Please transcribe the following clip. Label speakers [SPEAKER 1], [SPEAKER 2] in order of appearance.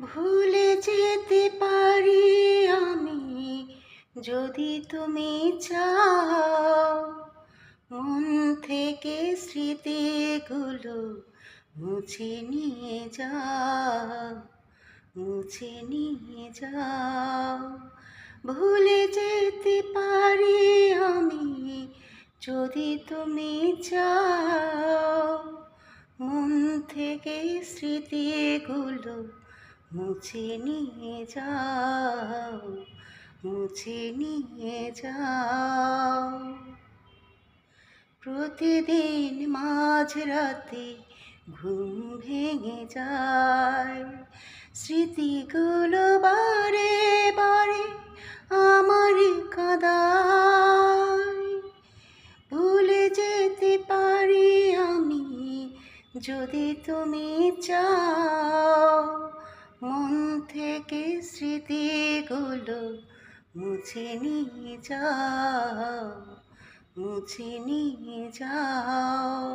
[SPEAKER 1] ভুলে যেতে পারি আমি যদি তুমি চাও, মন থেকে স্মৃতিগুলো মুছে নিয়ে যাও, মুছে নিয়ে যাও। ভুলে যেতে পারি আমি যদি তুমি চাও, মন থেকে স্মৃতিগুলো মুছে নিয়ে যাও, মুছে নিয়ে যাও। প্রতিদিন মাঝরাতে ঘুম ভেঙে যায়, স্মৃতিগুলো বারে বারে আমার কাঁদায়। ভুলে যেতে পারি আমি যদি তুমি চাও, মন থেকে স্মৃতিগুলো মুছে নিয়ে যাও, মুছে নিয়ে যাও।